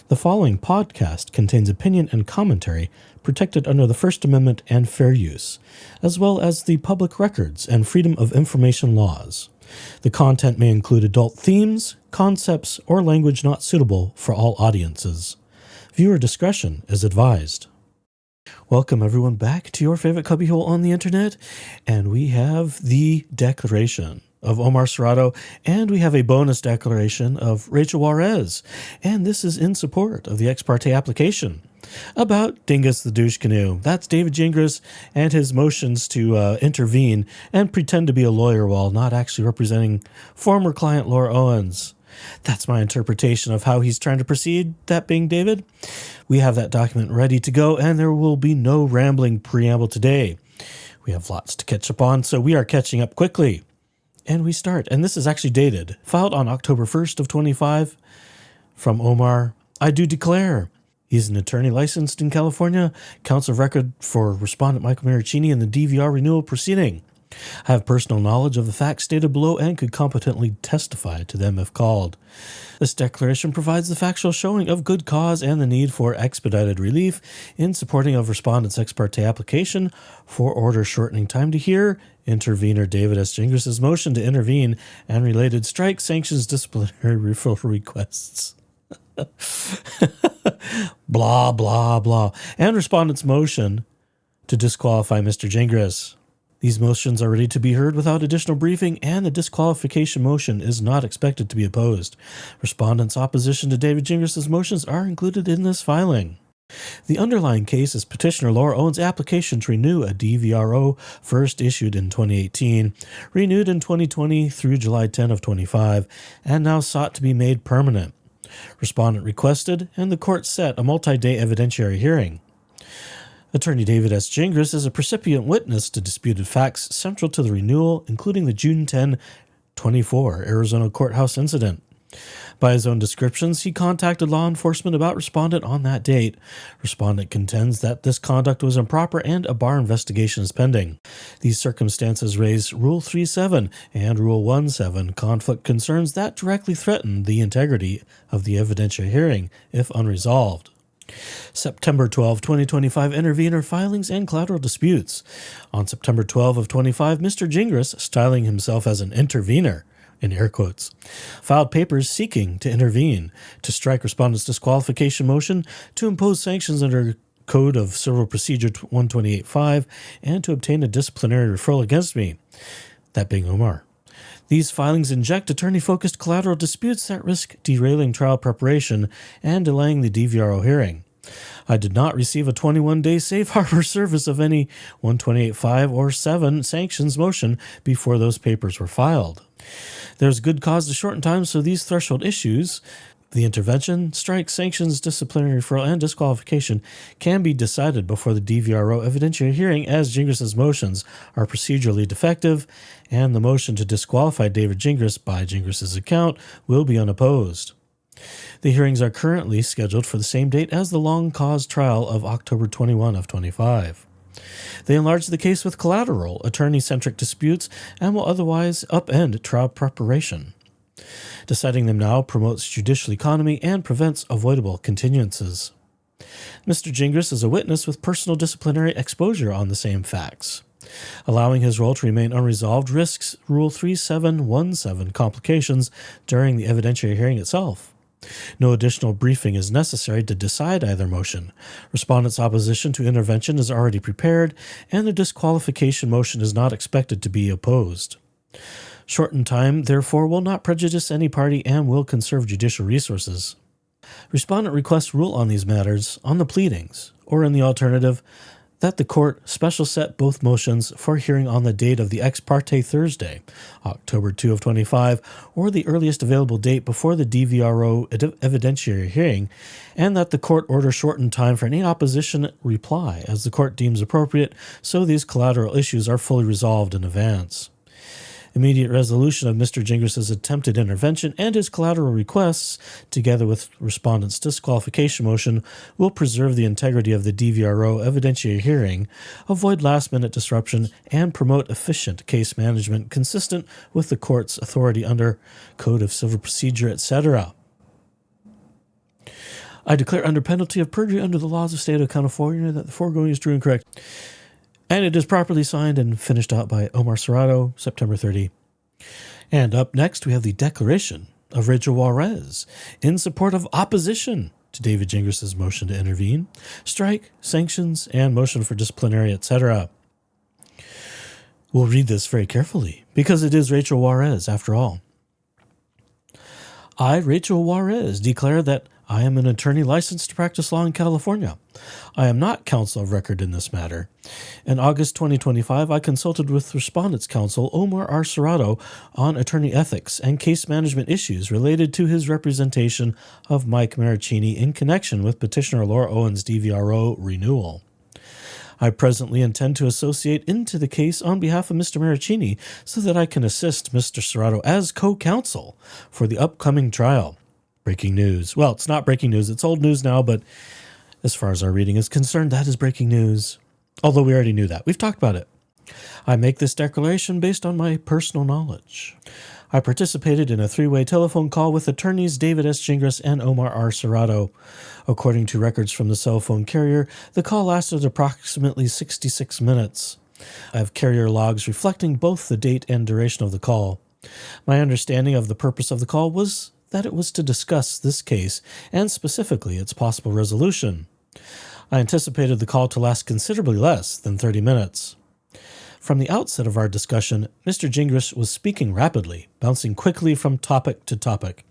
The following podcast contains opinion and commentary protected under the First Amendment and fair use, as well as the public records and freedom of information laws. The content may include adult themes, concepts, or language not suitable for all audiences. Viewer discretion is advised. Welcome everyone back to your favorite cubbyhole on the internet, and we have the declaration of Omar Serrato, and we have a bonus declaration of Rachel Juarez, and this is in support of the ex parte application about Dingus the Douche Canoe. That's David Gingras and his motions to intervene and pretend to be a lawyer while not actually representing former client Laura Owens. That's my interpretation of how he's trying to proceed, that being David. We have that document ready to go, and there will be no rambling preamble today. We have lots to catch up on, so we are catching up quickly. And we start, and this is actually dated, filed on October 1st of 25, from Omar. I do declare. He's an attorney licensed in California, counsel of record for respondent Michael Marraccini in the DVRO renewal proceeding. I have personal knowledge of the facts stated below and could competently testify to them if called. This declaration provides the factual showing of good cause and the need for expedited relief in supporting of respondent's ex parte application for order shortening time to hear intervener David S. Gingras' motion to intervene and related strike sanctions disciplinary referral requests. Blah, blah, blah. And respondent's motion to disqualify Mr. Gingras. These motions are ready to be heard without additional briefing, and the disqualification motion is not expected to be opposed. Respondent's opposition to David Gingras' motions are included in this filing. The underlying case is petitioner Laura Owens' application to renew a DVRO first issued in 2018, renewed in 2020 through July 10 of 25, and now sought to be made permanent. Respondent requested, and the court set a multi-day evidentiary hearing. Attorney David S. Gingras is a precipient witness to disputed facts central to the renewal, including the June 10, 24 Arizona courthouse incident. By his own descriptions, he contacted law enforcement about respondent on that date. Respondent contends that this conduct was improper and a bar investigation is pending. These circumstances raise Rule 3.7 and Rule 1.7 conflict concerns that directly threaten the integrity of the evidentiary hearing if unresolved. September 12, 2025 intervener filings and collateral disputes. On September 12 of 25, Mr. Gingras, styling himself as an intervener, in air quotes, filed papers seeking to intervene, to strike respondent's disqualification motion, to impose sanctions under Code of Civil Procedure 128.5, and to obtain a disciplinary referral against me, that being Omar. These filings inject attorney-focused collateral disputes that risk derailing trial preparation and delaying the DVRO hearing. I did not receive a 21-day safe harbor service of any 128.5 or 7 sanctions motion before those papers were filed. There's good cause to shorten time, so these threshold issues, the intervention, strike, sanctions, disciplinary referral, and disqualification, can be decided before the DVRO evidentiary hearing, as Gingras' motions are procedurally defective, and the motion to disqualify David Gingras by Gingras' account will be unopposed. The hearings are currently scheduled for the same date as the long cause trial of October 21 of 25. They enlarge the case with collateral, attorney-centric disputes, and will otherwise upend trial preparation. Deciding them now promotes judicial economy and prevents avoidable continuances. Mr. Gingras is a witness with personal disciplinary exposure on the same facts. Allowing his role to remain unresolved risks Rule 3717 complications during the evidentiary hearing itself. No additional briefing is necessary to decide either motion. Respondent's opposition to intervention is already prepared, and the disqualification motion is not expected to be opposed. Shortened time, therefore, will not prejudice any party and will conserve judicial resources. Respondent requests rule on these matters on the pleadings, or in the alternative, that the court special set both motions for hearing on the date of the ex parte Thursday, October 2 of 25, or the earliest available date before the DVRO evidentiary hearing, and that the court order shortened time for any opposition reply as the court deems appropriate, so these collateral issues are fully resolved in advance. Immediate resolution of Mr. Gingras' attempted intervention and his collateral requests, together with respondent's disqualification motion, will preserve the integrity of the DVRO evidentiary hearing, avoid last-minute disruption, and promote efficient case management consistent with the court's authority under Code of Civil Procedure, etc. I declare under penalty of perjury under the laws of the state of California that the foregoing is true and correct. And it is properly signed and finished out by Omar Serrato, September 30. And up next, we have the declaration of Rachel Juarez in support of opposition to David Gingras' motion to intervene, strike, sanctions, and motion for disciplinary, etc. We'll read this very carefully, because it is Rachel Juarez, after all. I, Rachel Juarez, declare that I am an attorney licensed to practice law in California. I am not counsel of record in this matter. In August 2025, I consulted with Respondent's Counsel Omar Serrato on attorney ethics and case management issues related to his representation of Mike Marraccini in connection with Petitioner Laura Owens' DVRO renewal. I presently intend to associate into the case on behalf of Mr. Marraccini so that I can assist Mr. Serrato as co-counsel for the upcoming trial. Breaking news. Well, it's not breaking news. It's old news now, but as far as our reading is concerned, that is breaking news. Although we already knew that. We've talked about it. I make this declaration based on my personal knowledge. I participated in a three-way telephone call with attorneys David S. Gingras and Omar R. Serrato. According to records from the cell phone carrier, the call lasted approximately 66 minutes. I have carrier logs reflecting both the date and duration of the call. My understanding of the purpose of the call was that it was to discuss this case and specifically its possible resolution. I anticipated the call to last considerably less than 30 minutes. From the outset of our discussion, Mr. Gingras was speaking rapidly, bouncing quickly from topic to topic.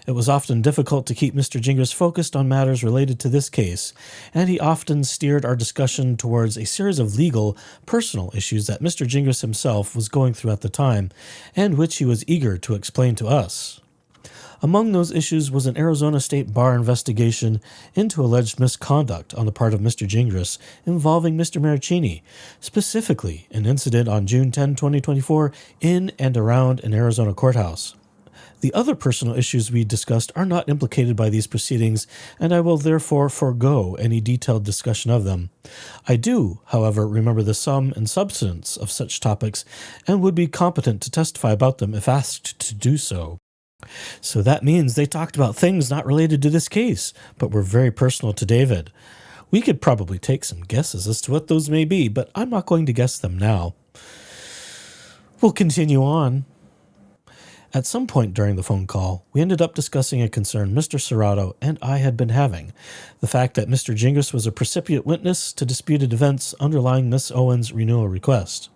It was often difficult to keep Mr. Gingras focused on matters related to this case, and he often steered our discussion towards a series of legal, personal issues that Mr. Gingras himself was going through at the time, and which he was eager to explain to us. Among those issues was an Arizona State Bar investigation into alleged misconduct on the part of Mr. Gingras involving Mr. Marraccini, specifically an incident on June 10, 2024, in and around an Arizona courthouse. The other personal issues we discussed are not implicated by these proceedings, and I will therefore forego any detailed discussion of them. I do, however, remember the sum and substance of such topics and would be competent to testify about them if asked to do so. So that means they talked about things not related to this case, but were very personal to David. We could probably take some guesses as to what those may be, but I'm not going to guess them now. We'll continue on. At some point during the phone call, we ended up discussing a concern Mr. Serrato and I had been having, the fact that Mr. Gingras was a precipient witness to disputed events underlying Miss Owens' renewal request.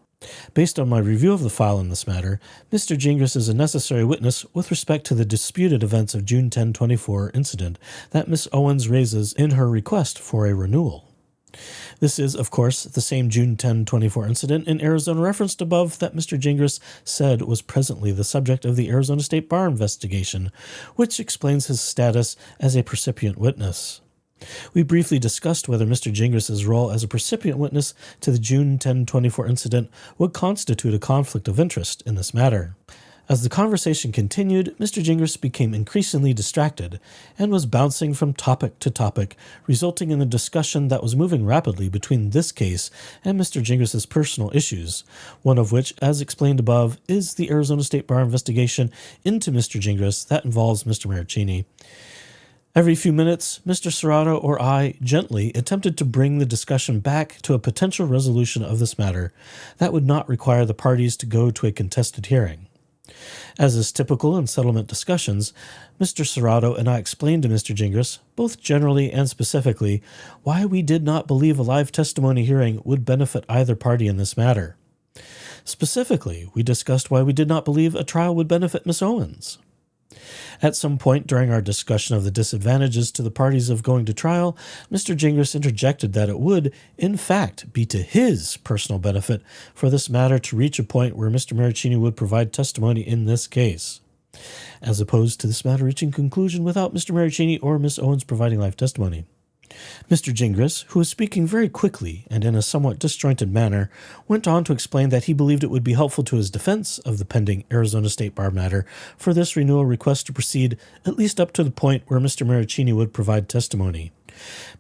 Based on my review of the file in this matter, Mr. Gingras is a necessary witness with respect to the disputed events of June 10, 2024 incident that Miss Owens raises in her request for a renewal. This is, of course, the same June 10, 2024 incident in Arizona referenced above that Mr. Gingras said was presently the subject of the Arizona State Bar investigation, which explains his status as a precipient witness. We briefly discussed whether Mr. Gingras' role as a precipient witness to the June 10, 2024 incident would constitute a conflict of interest in this matter. As the conversation continued, Mr. Gingras became increasingly distracted and was bouncing from topic to topic, resulting in a discussion that was moving rapidly between this case and Mr. Gingras' personal issues, one of which, as explained above, is the Arizona State Bar investigation into Mr. Gingras that involves Mr. Marraccini. Every few minutes, Mr. Serrato or I gently attempted to bring the discussion back to a potential resolution of this matter that would not require the parties to go to a contested hearing. As is typical in settlement discussions, Mr. Serrato and I explained to Mr. Gingras, both generally and specifically, why we did not believe a live testimony hearing would benefit either party in this matter. Specifically, we discussed why we did not believe a trial would benefit Miss Owens. At some point during our discussion of the disadvantages to the parties of going to trial, Mr. Gingras interjected that it would, in fact, be to his personal benefit for this matter to reach a point where Mr. Marraccini would provide testimony in this case, as opposed to this matter reaching conclusion without Mr. Marraccini or Miss Owens providing live testimony. Mr. Gingras, who was speaking very quickly and in a somewhat disjointed manner, went on to explain that he believed it would be helpful to his defense of the pending Arizona State Bar matter for this renewal request to proceed at least up to the point where Mr. Marraccini would provide testimony.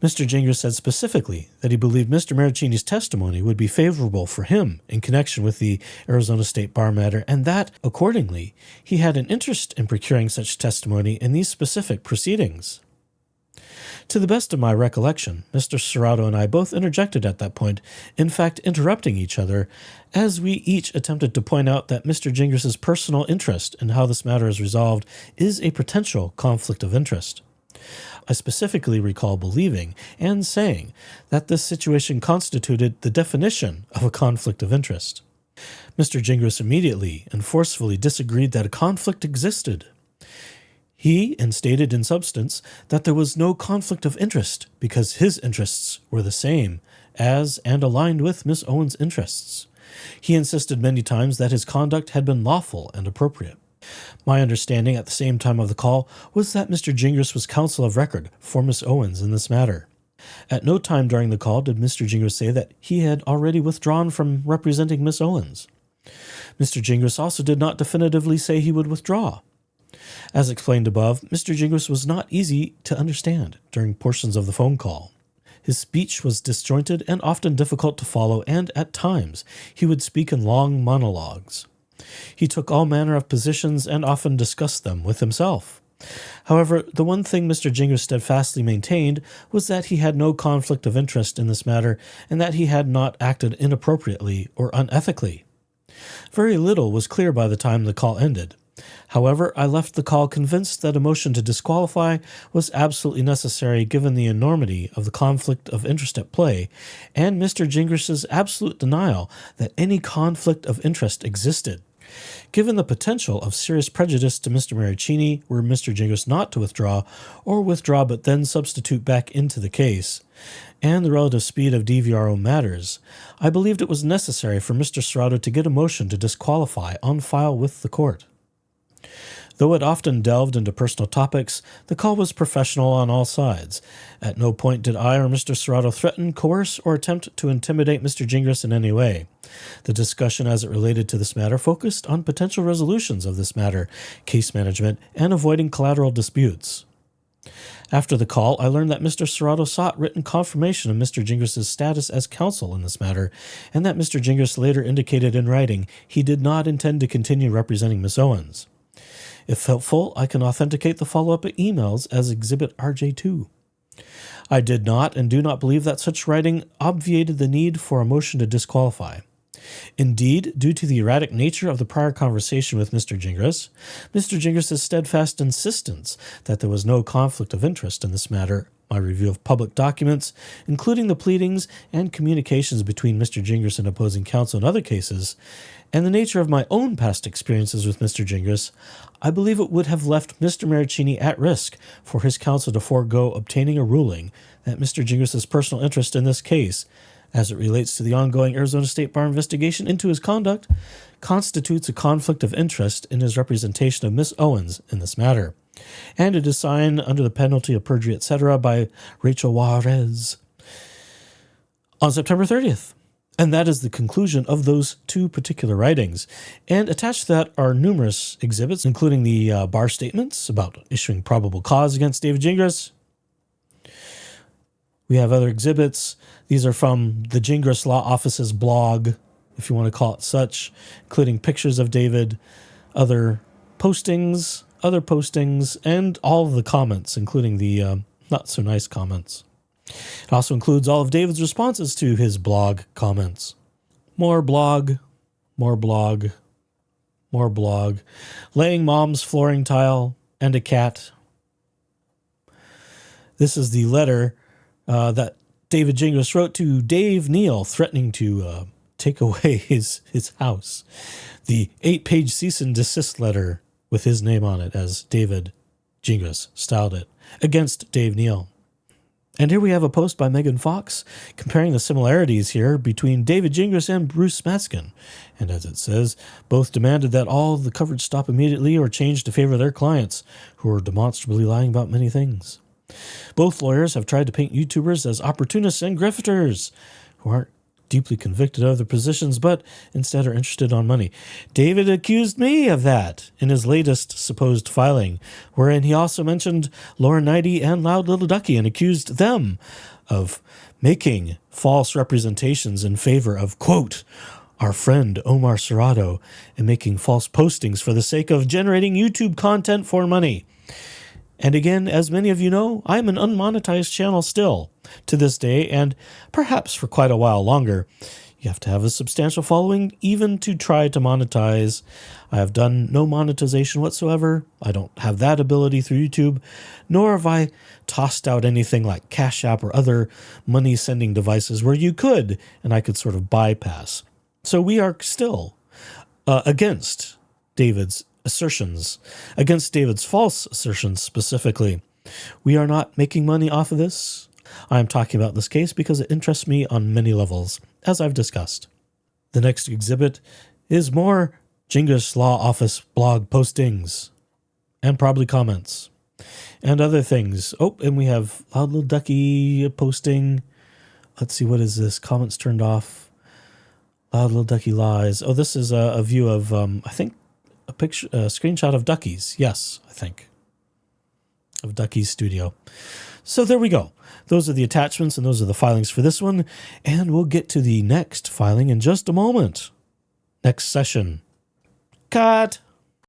Mr. Gingras said specifically that he believed Mr. Marraccini's testimony would be favorable for him in connection with the Arizona State Bar matter, and that, accordingly, he had an interest in procuring such testimony in these specific proceedings. To the best of my recollection, Mr. Serrato and I both interjected at that point, in fact interrupting each other, as we each attempted to point out that Mr. Gingras' personal interest in how this matter is resolved is a potential conflict of interest. I specifically recall believing and saying that this situation constituted the definition of a conflict of interest. Mr. Gingras immediately and forcefully disagreed that a conflict existed. He stated in substance that there was no conflict of interest because his interests were the same as and aligned with Miss Owens' interests. He insisted many times that his conduct had been lawful and appropriate. My understanding at the same time of the call was that Mr. Gingras was counsel of record for Miss Owens in this matter. At no time during the call did Mr. Gingras say that he had already withdrawn from representing Miss Owens. Mr. Gingras also did not definitively say he would withdraw. As explained above, Mr. Gingras was not easy to understand during portions of the phone call. His speech was disjointed and often difficult to follow, and at times he would speak in long monologues. He took all manner of positions and often discussed them with himself. However, the one thing Mr. Gingras steadfastly maintained was that he had no conflict of interest in this matter and that he had not acted inappropriately or unethically. Very little was clear by the time the call ended. However, I left the call convinced that a motion to disqualify was absolutely necessary given the enormity of the conflict of interest at play and Mr. Gingras' absolute denial that any conflict of interest existed. Given the potential of serious prejudice to Mr. Marraccini were Mr. Gingras not to withdraw, or withdraw but then substitute back into the case, and the relative speed of DVRO matters, I believed it was necessary for Mr. Serrato to get a motion to disqualify on file with the court. Though it often delved into personal topics, the call was professional on all sides. At no point did I or Mr. Serrato threaten, coerce, or attempt to intimidate Mr. Gingras in any way. The discussion as it related to this matter focused on potential resolutions of this matter, case management, and avoiding collateral disputes. After the call, I learned that Mr. Serrato sought written confirmation of Mr. Gingras' status as counsel in this matter, and that Mr. Gingras later indicated in writing he did not intend to continue representing Miss Owens. If helpful, I can authenticate the follow-up emails as Exhibit RJ2. I did not and do not believe that such writing obviated the need for a motion to disqualify. Indeed, due to the erratic nature of the prior conversation with Mr. Gingras' steadfast insistence that there was no conflict of interest in this matter, my review of public documents, including the pleadings and communications between Mr. Gingras and opposing counsel in other cases, and the nature of my own past experiences with Mr. Gingras, I believe it would have left Mr. Marraccini at risk for his counsel to forego obtaining a ruling that Mr. Gingras' personal interest in this case, as it relates to the ongoing Arizona State Bar investigation into his conduct, constitutes a conflict of interest in his representation of Miss Owens in this matter, and it is signed under the penalty of perjury, etc., by Rachel Juarez on September 30th. And that is the conclusion of those two particular writings. And attached to that are numerous exhibits, including the bar statements about issuing probable cause against David Gingras. We have other exhibits. These are from the Gingras Law Office's blog, if you want to call it such, including pictures of David, other postings, and all of the comments, including the not-so-nice comments. It also includes all of David's responses to his blog comments. More blog. Laying mom's flooring tile and a cat. This is the letter that David Gingras wrote to Dave Neal, threatening to take away his house. The 8-page cease and desist letter with his name on it, as David Gingras styled it, against Dave Neal. And here we have a post by Megan Fox comparing the similarities here between David Gingras and Bruce Smaskin. And as it says, both demanded that all the coverage stop immediately or change to favor their clients, who are demonstrably lying about many things. Both lawyers have tried to paint YouTubers as opportunists and grifters, who aren't deeply convicted of their positions, but instead are interested on money. David accused me of that in his latest supposed filing, wherein he also mentioned Laura Knighty and Loud Little Ducky and accused them of making false representations in favor of, quote, our friend Omar Serrato, and making false postings for the sake of generating YouTube content for money. And again, as many of you know, I'm an unmonetized channel still to this day, and perhaps for quite a while longer. You have to have a substantial following even to try to monetize. I have done no monetization whatsoever. I don't have that ability through YouTube, nor have I tossed out anything like Cash App or other money-sending devices where you could, and I could sort of bypass. So we are still against David's assertions, against David's false assertions specifically. We are not making money off of this. I'm talking about this case because it interests me on many levels, as I've discussed. The next exhibit is more Gingras Law Office blog postings, and probably comments, and other things. Oh, and we have Loud Little Ducky posting. Let's see, what is this? Comments turned off. Loud Little Ducky lies. Oh, this is a view of, I think, a screenshot of Ducky's. Yes, I think. Of Ducky's studio. So there we go. Those are the attachments and those are the filings for this one. And we'll get to the next filing in just a moment. Next session. Cut.